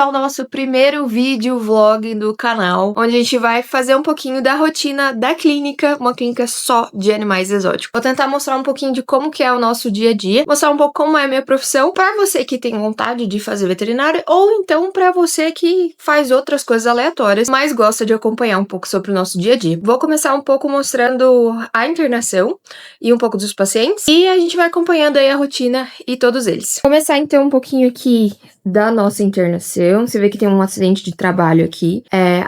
ao nosso primeiro vídeo vlog do canal, onde a gente vai fazer um pouquinho da rotina da clínica, uma clínica só de animais exóticos. Vou tentar mostrar um pouquinho de como que é o nosso dia a dia, mostrar um pouco como é a minha profissão, para você que tem vontade de fazer veterinária, ou então para você que faz outras coisas aleatórias, mas gosta de acompanhar um pouco sobre o nosso dia a dia. Vou começar um pouco mostrando a internação e um pouco dos pacientes, e a gente vai acompanhando aí a rotina e todos eles. Vou começar então um pouquinho aqui da nossa internação. Você vê que tem um acidente de trabalho aqui.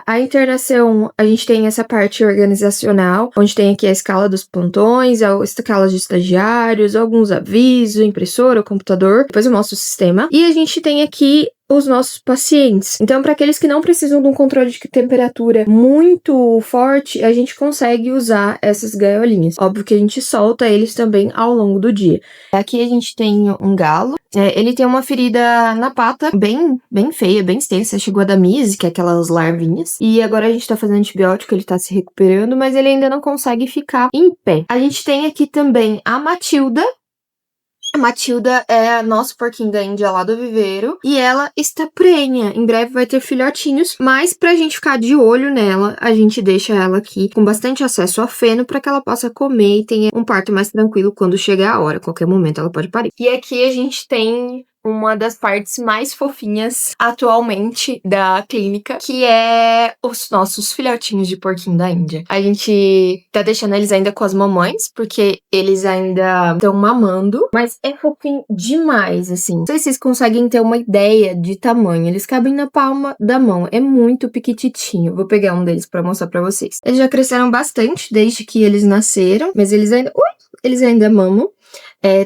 A internação, a gente tem essa parte organizacional, onde tem aqui a escala dos plantões, a escala de estagiários, alguns avisos, impressora, computador. Depois eu mostro o sistema. E a gente tem aqui os nossos pacientes. Então, para aqueles que não precisam de um controle de temperatura muito forte, a gente consegue usar essas gaiolinhas. Óbvio que a gente solta eles também ao longo do dia. Aqui a gente tem um galo. Ele tem uma ferida na pata bem feia, bem extensa. Chegou a dar mise, que é aquelas larvinhas. E agora a gente tá fazendo antibiótico, ele tá se recuperando, mas ele ainda não consegue ficar em pé. A gente tem aqui também a Matilda. A Matilda é nosso porquinho da Índia lá do viveiro, e ela está prenha. Em breve vai ter filhotinhos, mas pra gente ficar de olho nela, a gente deixa ela aqui com bastante acesso a feno para que ela possa comer e tenha um parto mais tranquilo quando chegar a hora. Qualquer momento ela pode parir. E aqui a gente tem uma das partes mais fofinhas atualmente da clínica, que é os nossos filhotinhos de porquinho da Índia. A gente tá deixando eles ainda com as mamães, porque eles ainda estão mamando, mas é fofinho demais, assim. Não sei se vocês conseguem ter uma ideia de tamanho. Eles cabem na palma da mão, é muito piquititinho. Vou pegar um deles pra mostrar pra vocês. Eles já cresceram bastante desde que eles nasceram, mas eles ainda mamam.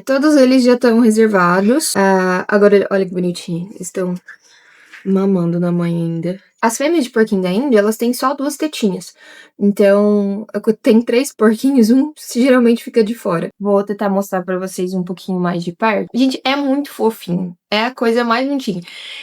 Todos eles já estão reservados. Agora, olha que bonitinho. Eles estão mamando na mãe ainda. As fêmeas de porquinho da Índia, elas têm só 2 tetinhas. Então, tem 3 porquinhos, um geralmente fica de fora. Vou tentar mostrar pra vocês um pouquinho mais de perto. Gente, é muito fofinho. É a coisa mais bonitinha.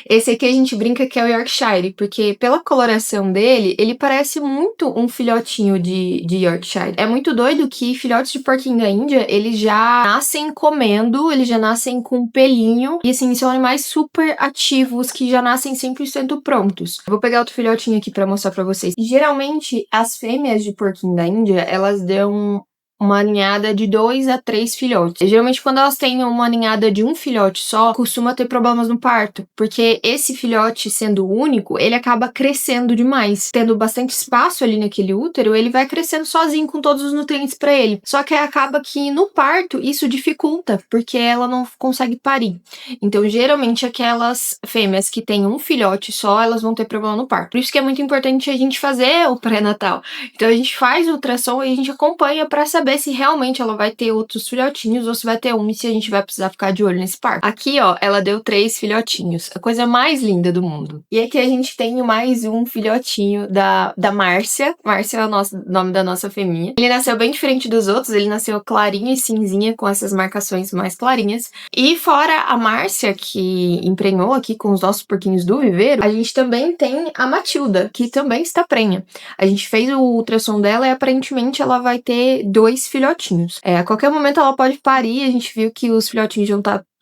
Esse aqui a gente brinca que é o Yorkshire, porque pela coloração dele, ele parece muito um filhotinho de Yorkshire. É muito doido que filhotes de porquinho da Índia, eles já nascem comendo, eles já nascem com pelinho. E assim, são animais super ativos, que já nascem 100% prontos. Vou pegar outro filhotinho aqui pra mostrar pra vocês. Geralmente, as fêmeas de porquinho da Índia, elas dão uma ninhada de 2 a 3 filhotes. Geralmente, quando elas têm uma ninhada de um filhote só, costuma ter problemas no parto, porque esse filhote, sendo único, ele acaba crescendo demais. Tendo bastante espaço ali naquele útero, ele vai crescendo sozinho com todos os nutrientes para ele. Só que acaba que no parto, isso dificulta, porque ela não consegue parir. Então, geralmente, aquelas fêmeas que têm um filhote só, elas vão ter problema no parto. Por isso que é muito importante a gente fazer o pré-natal. Então, a gente faz o ultrassom e a gente acompanha para saber se realmente ela vai ter outros filhotinhos ou se vai ter um e se a gente vai precisar ficar de olho nesse parto. Aqui, ó, ela deu 3 filhotinhos. A coisa mais linda do mundo. E aqui a gente tem mais um filhotinho da Márcia. Márcia é o nome da nossa fêmea. Ele nasceu bem diferente dos outros. Ele nasceu clarinho e cinzinha, com essas marcações mais clarinhas. E fora a Márcia, que emprenhou aqui com os nossos porquinhos do viveiro, a gente também tem a Matilda, que também está prenha. A gente fez o ultrassom dela e aparentemente ela vai ter 2 filhotinhos. A qualquer momento ela pode parir. A gente viu que os filhotinhos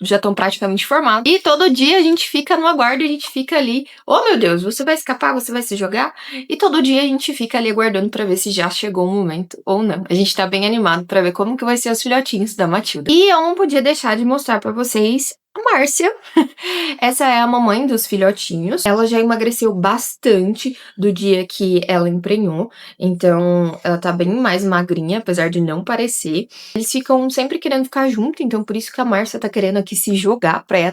já estão praticamente formados. E todo dia a gente fica no aguardo, a gente fica ali, oh meu Deus, você vai escapar, você vai se jogar? E todo dia a gente fica ali aguardando pra ver se já chegou o momento ou não. A gente tá bem animado pra ver como que vai ser os filhotinhos da Matilda. E eu não podia deixar de mostrar pra vocês a Márcia. Essa é a mamãe dos filhotinhos. Ela já emagreceu bastante do dia que ela emprenhou, então ela tá bem mais magrinha, apesar de não parecer. Eles ficam sempre querendo ficar junto, então por isso que a Márcia tá querendo aqui se jogar pra ir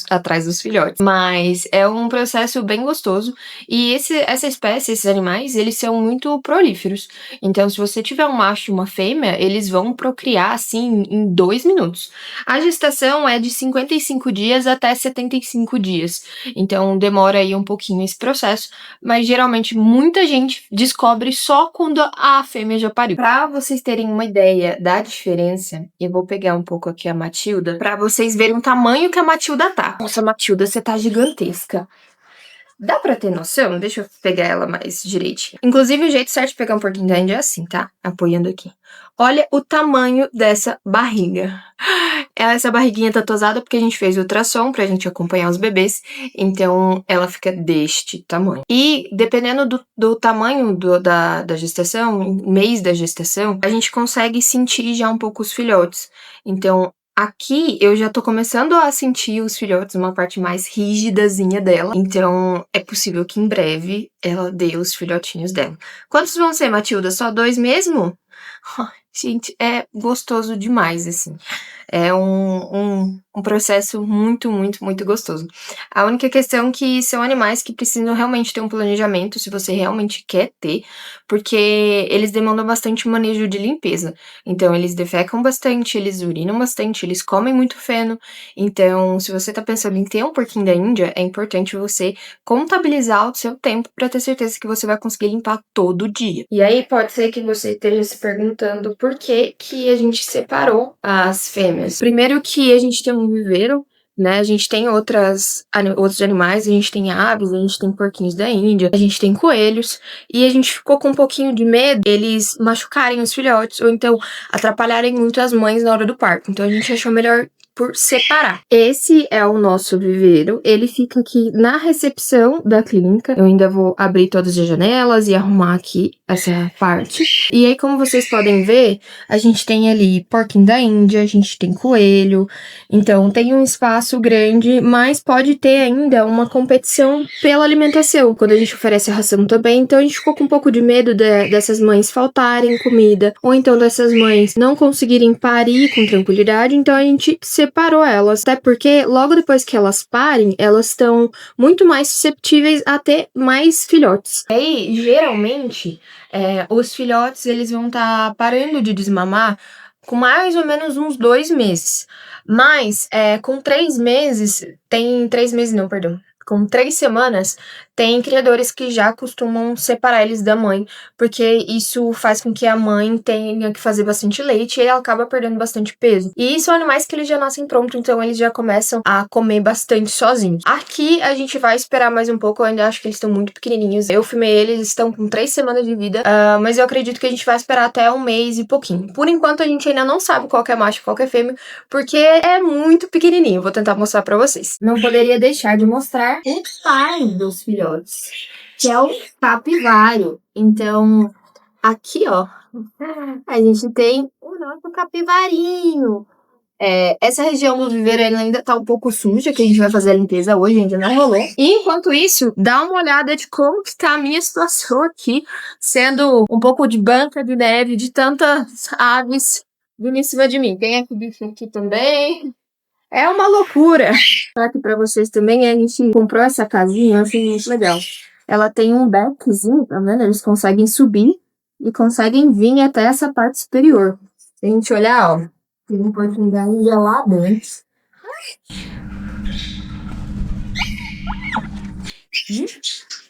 atrás dos filhotes. Mas é um processo bem gostoso, e essa espécie, esses animais, eles são muito prolíferos. Então se você tiver um macho e uma fêmea, eles vão procriar assim em 2 minutos. A gestação é de 55 dias até 75 dias. Então demora aí um pouquinho esse processo, mas geralmente muita gente descobre só quando a fêmea já pariu. Pra vocês terem uma ideia da diferença, eu vou pegar um pouco aqui a Matilda, pra vocês verem o tamanho que a Matilda tá. Nossa, Matilda, você tá gigantesca. Dá pra ter noção? Deixa eu pegar ela mais direitinho. Inclusive, o jeito certo de pegar um porquinho da Índia é assim, tá? Apoiando aqui. Olha o tamanho dessa barriga. Essa barriguinha tá tosada porque a gente fez ultrassom pra gente acompanhar os bebês, então ela fica deste tamanho. E dependendo do tamanho da gestação, mês da gestação, a gente consegue sentir já um pouco os filhotes. Então, aqui eu já tô começando a sentir os filhotes, uma parte mais rígidazinha dela. Então, é possível que em breve ela dê os filhotinhos dela. Quantos vão ser, Matilda? Só 2 mesmo? Gente, é gostoso demais, assim. É um processo muito, muito, muito gostoso. A única questão é que são animais que precisam realmente ter um planejamento, se você realmente quer ter, porque eles demandam bastante manejo de limpeza. Então, eles defecam bastante, eles urinam bastante, eles comem muito feno. Então, se você tá pensando em ter um porquinho da Índia, é importante você contabilizar o seu tempo para ter certeza que você vai conseguir limpar todo dia. E aí, pode ser que você esteja se perguntando por que que a gente separou as fêmeas. Primeiro que a gente tem um viveiro, né? A gente tem outros animais, a gente tem aves, a gente tem porquinhos da Índia, a gente tem coelhos, e a gente ficou com um pouquinho de medo eles machucarem os filhotes, ou então atrapalharem muito as mães na hora do parto. Então a gente achou melhor por separar. Esse é o nosso viveiro, ele fica aqui na recepção da clínica. Eu ainda vou abrir todas as janelas e arrumar aqui essa parte. E aí, como vocês podem ver, a gente tem ali porquinho da Índia, a gente tem coelho, então tem um espaço grande, mas pode ter ainda uma competição pela alimentação, quando a gente oferece a ração também. Então a gente ficou com um pouco de medo dessas mães faltarem comida, ou então dessas mães não conseguirem parir com tranquilidade, então a gente separou elas, até porque logo depois que elas parem, elas estão muito mais susceptíveis a ter mais filhotes. E aí, geralmente, os filhotes eles vão estar parando de desmamar com mais ou menos uns 2 meses. Mas com 3 meses, tem 3 meses não, perdão. Com 3 semanas, tem criadores que já costumam separar eles da mãe, porque isso faz com que a mãe tenha que fazer bastante leite e ela acaba perdendo bastante peso. E são animais que eles já nascem prontos, então eles já começam a comer bastante sozinhos. Aqui a gente vai esperar mais um pouco, eu ainda acho que eles estão muito pequenininhos. Eu filmei eles, estão com 3 semanas de vida, mas eu acredito que a gente vai esperar até 1 mês e pouquinho. Por enquanto a gente ainda não sabe qual que é macho e qual que é fêmea, porque é muito pequenininho. Vou tentar mostrar pra vocês. Não poderia deixar de mostrar o pai dos filhotes, que é o capivário. Então, aqui, ó, a gente tem o nosso capivarinho. Essa região do viveiro ela ainda tá um pouco suja, que a gente vai fazer a limpeza hoje, ainda não rolou. E enquanto isso, dá uma olhada de como que tá a minha situação aqui, sendo um pouco de banca de neve, de tantas aves vindo em cima de mim. Tem aqui bicho aqui também. É uma loucura. Aqui pra vocês também, a gente comprou essa casinha, eu achei muito legal. Ela tem um beckzinho, tá vendo? Eles conseguem subir e conseguem vir até essa parte superior. Se a gente olhar, ó, tem um porquinho da Índia lá dentro.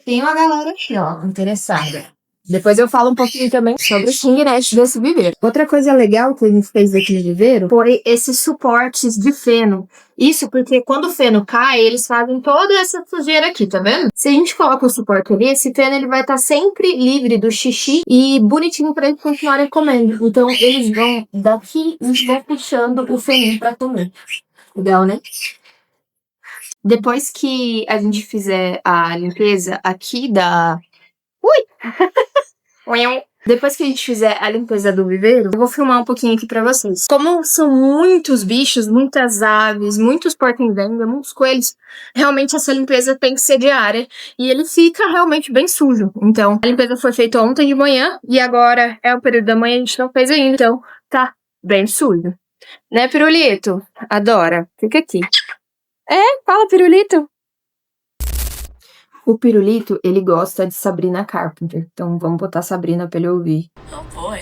Tem uma galera aqui, ó, interessada. Depois eu falo um pouquinho também sobre o xinguinete desse viveiro. Outra coisa legal que a gente fez aqui de viveiro foi esses suportes de feno. Isso porque quando o feno cai, eles fazem toda essa sujeira aqui, tá vendo? Se a gente coloca o suporte ali, esse feno ele vai estar sempre livre do xixi e bonitinho para eles continuarem comendo. Então eles vão daqui e vão puxando o feninho para comer. Legal, né? Depois que a gente fizer a limpeza aqui da... Depois que a gente fizer a limpeza do viveiro, eu vou filmar um pouquinho aqui pra vocês. Como são muitos bichos, muitas aves, muitos porta-envenga, muitos coelhos, realmente essa limpeza tem que ser diária e ele fica realmente bem sujo. Então, a limpeza foi feita ontem de manhã e agora é o período da manhã, a gente não fez ainda, então tá bem sujo. Né, Pirulito? Adora. Fica aqui. Fala, Pirulito. O Pirulito, ele gosta de Sabrina Carpenter. Então vamos botar Sabrina pra ele ouvir. Oh boy.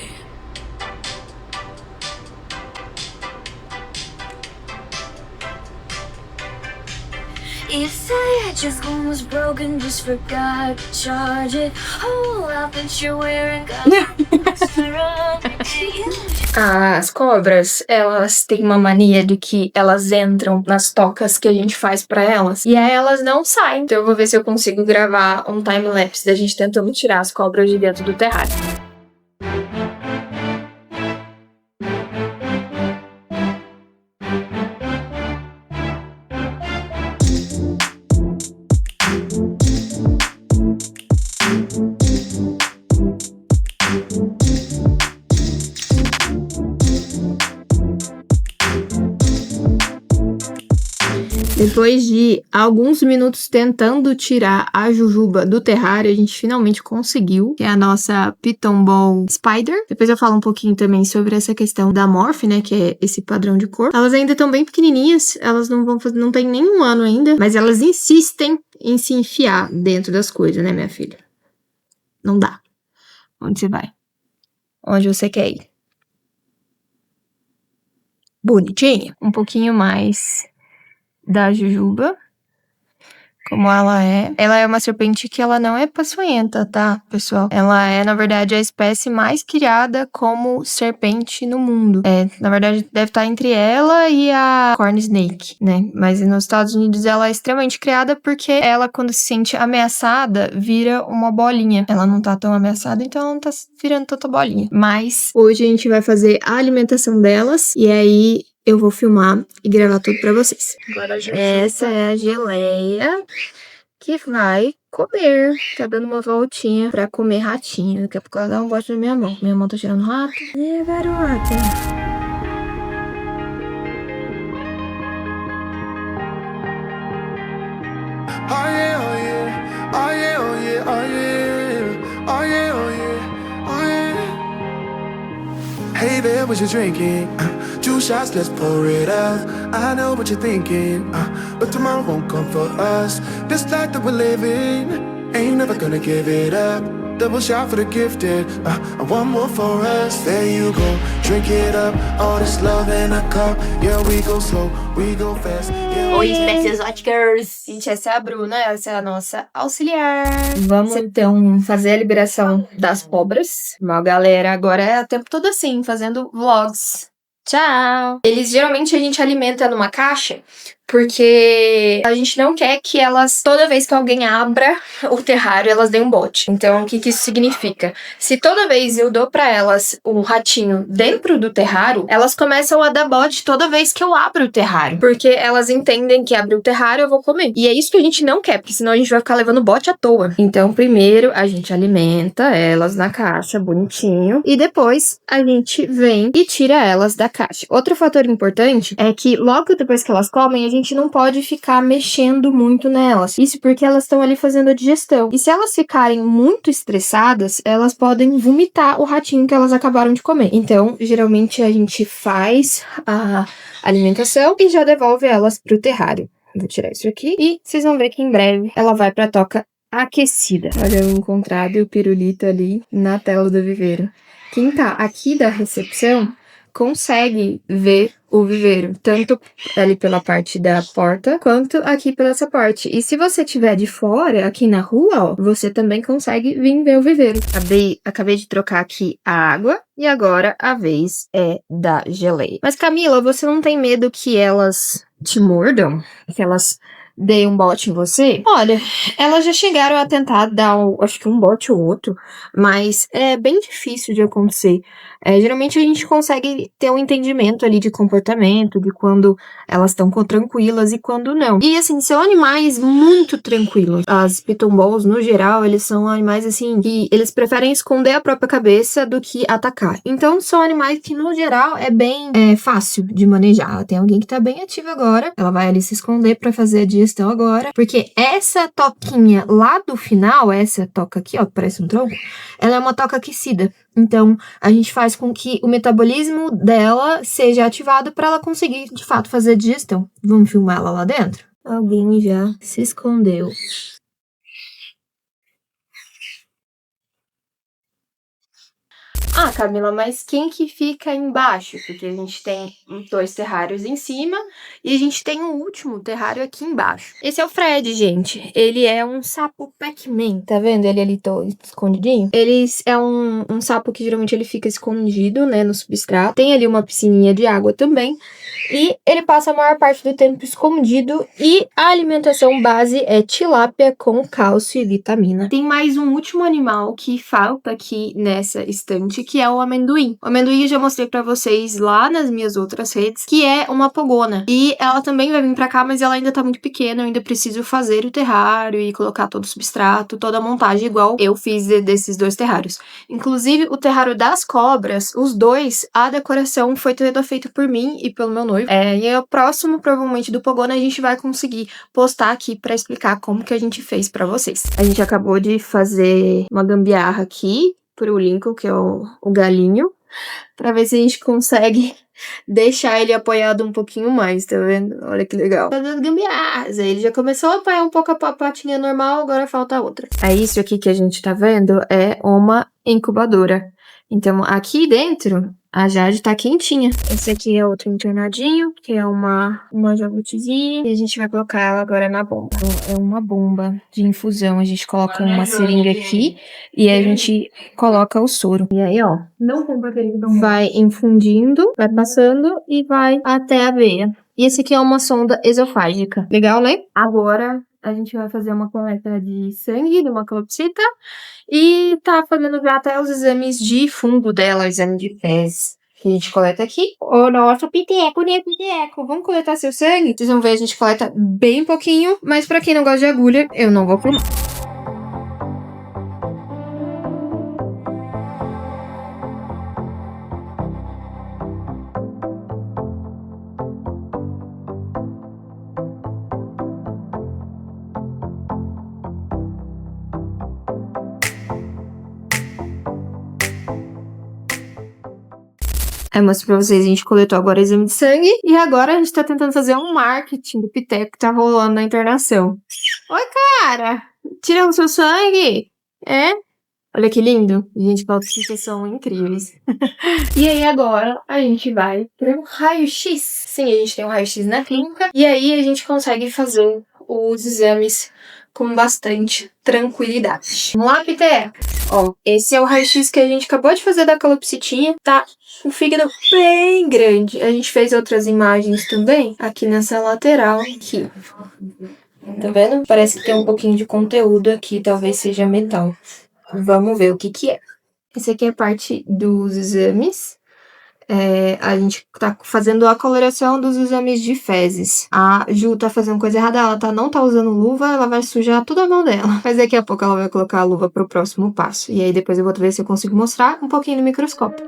If I just was broken, just forgot to charge it. Whole outfit you're wearing, As cobras, elas têm uma mania de que elas entram nas tocas que a gente faz pra elas e aí elas não saem. Então eu vou ver se eu consigo gravar um time-lapse da gente tentando tirar as cobras de dentro do terrário. Depois de alguns minutos tentando tirar a Jujuba do terrário, a gente finalmente conseguiu, que é a nossa Piton Ball Spider. Depois eu falo um pouquinho também sobre essa questão da Morph, né, que é esse padrão de cor. Elas ainda estão bem pequenininhas, elas não tem nenhum ano ainda, mas elas insistem em se enfiar dentro das coisas, né, minha filha? Não dá. Onde você vai? Onde você quer ir? Bonitinha. Um pouquinho mais da Jujuba, como ela é. Ela é uma serpente que ela não é peçonhenta, tá, pessoal? Ela é, na verdade, a espécie mais criada como serpente no mundo. Na verdade, deve estar entre ela e a Corn Snake, né? Mas nos Estados Unidos ela é extremamente criada porque ela, quando se sente ameaçada, vira uma bolinha. Ela não tá tão ameaçada, então ela não tá virando tanta bolinha. Mas hoje a gente vai fazer a alimentação delas e aí eu vou filmar e gravar tudo pra vocês. Essa é a geleia que vai comer. Tá dando uma voltinha pra comer ratinho. Daqui a pouco ela dá um bote na minha mão. Minha mão tá tirando rato. Garota. Oh yeah, oh yeah. Oh yeah, oh yeah, oh yeah. Oh yeah, oh yeah, oh yeah. Hey there, what you drinking? 2 shots, let's pour it out. I know what you're thinking, but tomorrow won't come for us. This life that we're living, ain't never gonna give it up. Double shot for the gifted, and one more for us. There you go, drink it up. All this love in a cup. Yeah, we go slow, we go fast. Yeah, oi, espécies exóticas. Gente, essa é a Bruna, essa é a nossa auxiliar. Vamos então fazer a liberação das cobras. Uma galera agora é o tempo todo assim, fazendo vlogs. Tchau! Geralmente a gente alimenta numa caixa porque a gente não quer que elas, toda vez que alguém abra o terrário, elas deem um bote. Então, o que isso significa? Se toda vez eu dou pra elas um ratinho dentro do terrário, elas começam a dar bote toda vez que eu abro o terrário. Porque elas entendem que abrir o terrário eu vou comer. E é isso que a gente não quer, porque senão a gente vai ficar levando bote à toa. Então, primeiro a gente alimenta elas na caixa, bonitinho. E depois a gente vem e tira elas da caixa. Outro fator importante é que logo depois que elas comem, a gente não pode ficar mexendo muito nelas. Isso porque elas estão ali fazendo a digestão. E se elas ficarem muito estressadas, elas podem vomitar o ratinho que elas acabaram de comer. Então, geralmente a gente faz a alimentação e já devolve elas pro terrário. Vou tirar isso aqui e vocês vão ver que em breve ela vai pra toca aquecida. Olha o encontrado e o pirulito ali na tela do viveiro. Quem tá aqui da recepção consegue ver o viveiro, tanto ali pela parte da porta, quanto aqui pela essa parte. E se você estiver de fora, aqui na rua, ó, você também consegue vir ver o viveiro. Acabei de trocar aqui a água, e agora a vez é da geleia. Mas Camila, você não tem medo que elas te mordam? Que elas deem um bote em você? Olha, elas já chegaram a tentar dar, acho que um bote ou outro, mas é bem difícil de acontecer. Geralmente a gente consegue ter um entendimento ali de comportamento, de quando elas estão tranquilas e quando não. E assim, são animais muito tranquilos. As Piton Balls, no geral, eles são animais assim, que eles preferem esconder a própria cabeça do que atacar. Então, são animais que, no geral, é bem fácil de manejar. Tem alguém que tá bem ativo agora, ela vai ali se esconder pra fazer a digestão agora, porque essa toquinha lá do final, essa toca aqui, ó, que parece um tronco, ela é uma toca aquecida. Então, a gente faz com que o metabolismo dela seja ativado para ela conseguir, de fato, fazer a digestão. Vamos filmar ela lá dentro? Alguém já se escondeu. Ah, Camila, mas quem que fica embaixo? Porque a gente tem 2 terrários em cima e a gente tem um último terrário aqui embaixo. Esse é o Fred, gente. Ele é um sapo Pac-Man, tá vendo ele ali todo escondidinho? Ele é um sapo que geralmente ele fica escondido, né, no substrato. Tem ali uma piscininha de água também. E ele passa a maior parte do tempo escondido e a alimentação base é tilápia com cálcio e vitamina. Tem mais um último animal que falta aqui nessa estante, que é o amendoim. O amendoim eu já mostrei pra vocês lá nas minhas outras redes, que é uma pogona. E ela também vai vir pra cá, mas ela ainda tá muito pequena, eu ainda preciso fazer o terrário e colocar todo o substrato, toda a montagem igual eu fiz desses 2 terrários. Inclusive, o terrário das cobras, os 2, a decoração foi toda feita por mim e pelo meu noivo. E o próximo, provavelmente, do Pogona, a gente vai conseguir postar aqui pra explicar como que a gente fez pra vocês. A gente acabou de fazer uma gambiarra aqui pro Lincoln, que é o galinho, pra ver se a gente consegue deixar ele apoiado um pouquinho mais, tá vendo? Olha que legal. Fazendo gambiarras. Aí ele já começou a apoiar um pouco a patinha normal, agora falta outra. Aí isso aqui que a gente tá vendo é uma incubadora. Então, aqui dentro, a Jade tá quentinha. Esse aqui é outro internadinho, que é uma jabutizinha. E a gente vai colocar ela agora na bomba. Então, é uma bomba de infusão. A gente coloca uma seringa aqui e a gente coloca o soro. E aí, ó, vai infundindo, vai passando e vai até a veia. E esse aqui é uma sonda esofágica. Legal, né? Agora a gente vai fazer uma coleta de sangue, de uma calopsita. E tá fazendo já até os exames de fungo dela, o exame de fezes. Que a gente coleta aqui. O nosso piteco, né, piteco? Vamos coletar seu sangue? Vocês vão ver, a gente coleta bem pouquinho. Mas pra quem não gosta de agulha, eu não vou filmar. Aí eu mostro pra vocês, a gente coletou agora o exame de sangue. E agora a gente tá tentando fazer um marketing do piteco que tá rolando na internação. Oi, cara! Tiramos seu sangue? É? Olha que lindo. Gente, calopsitas são incríveis. E aí agora a gente vai pro raio-x. Sim, a gente tem um raio-x na clínica. E aí a gente consegue fazer os exames com bastante tranquilidade. Vamos lá, Piteco? Ó, esse é o raio-x que a gente acabou de fazer da calopsitinha. Tá o fígado bem grande. A gente fez outras imagens também aqui nessa lateral aqui. Tá vendo? Parece que tem um pouquinho de conteúdo aqui, talvez seja metal. Vamos ver o que que é. Esse aqui é parte dos exames. A gente tá fazendo a coloração dos exames de fezes. A Ju tá fazendo coisa errada, ela não tá usando luva, ela vai sujar toda a mão dela. Mas daqui a pouco ela vai colocar a luva pro próximo passo. E aí depois eu vou ver se eu consigo mostrar um pouquinho no microscópio.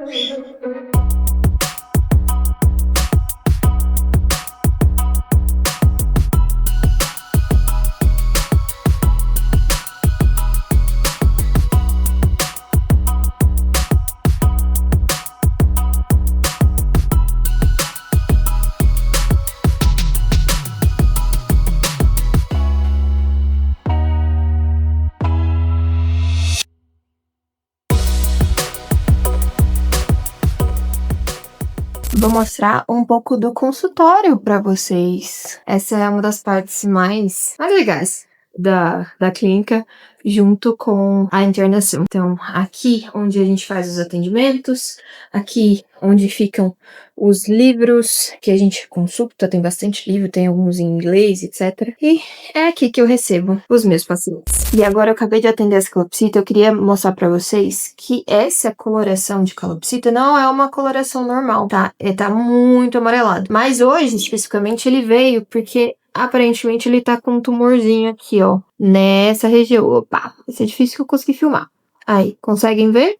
Vou mostrar um pouco do consultório para vocês. Essa é uma das partes mais legais da clínica, junto com a internação. Então, aqui onde a gente faz os atendimentos, aqui onde ficam os livros que a gente consulta, tem bastante livro, tem alguns em inglês, etc. E é aqui que eu recebo os meus pacientes. E agora eu acabei de atender essa calopsita, eu queria mostrar pra vocês que essa coloração de calopsita não é uma coloração normal, tá? Ele tá muito amarelado. Mas hoje, especificamente, ele veio porque aparentemente ele tá com um tumorzinho aqui, ó, nessa região. Opa, vai ser difícil que eu consegui filmar. Aí, conseguem ver?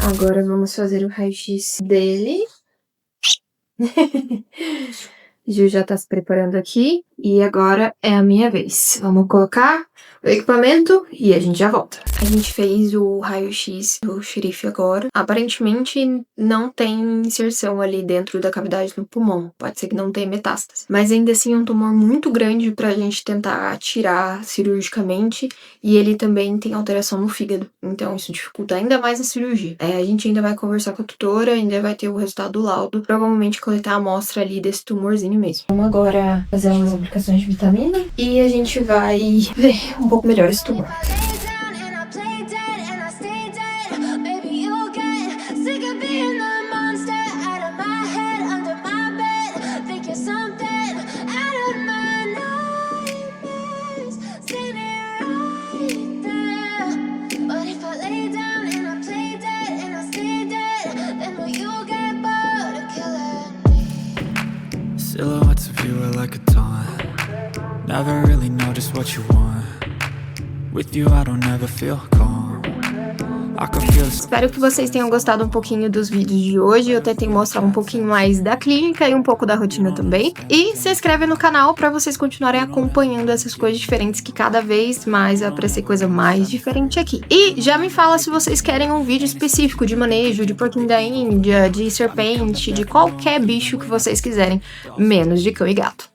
Agora vamos fazer o raio-x dele. Ju já tá se preparando aqui. E agora é a minha vez. Vamos colocar o equipamento e a gente já volta. A gente fez o raio-x do xerife agora. Aparentemente não tem inserção ali dentro da cavidade no pulmão. Pode ser que não tenha metástase. Mas ainda assim é um tumor muito grande pra gente tentar tirar cirurgicamente. E ele também tem alteração no fígado. Então isso dificulta ainda mais a cirurgia. A gente ainda vai conversar com a tutora, ainda vai ter o resultado do laudo. Provavelmente coletar a amostra ali desse tumorzinho mesmo. Vamos agora fazer umas aplicações de vitamina. E a gente vai ver um pouco melhor esse tumor. Silhouettes of you are like a taunt. Never really know just what you want. With you I don't ever feel calm. I can feel this. Espero que vocês tenham gostado um pouquinho dos vídeos de hoje. Eu tentei mostrar um pouquinho mais da clínica e um pouco da rotina também. E se inscreve no canal para vocês continuarem acompanhando essas coisas diferentes, que cada vez mais vai aparecer coisa mais diferente aqui. E já me fala se vocês querem um vídeo específico de manejo, de porquinho da Índia, de serpente, de qualquer bicho que vocês quiserem, menos de cão e gato.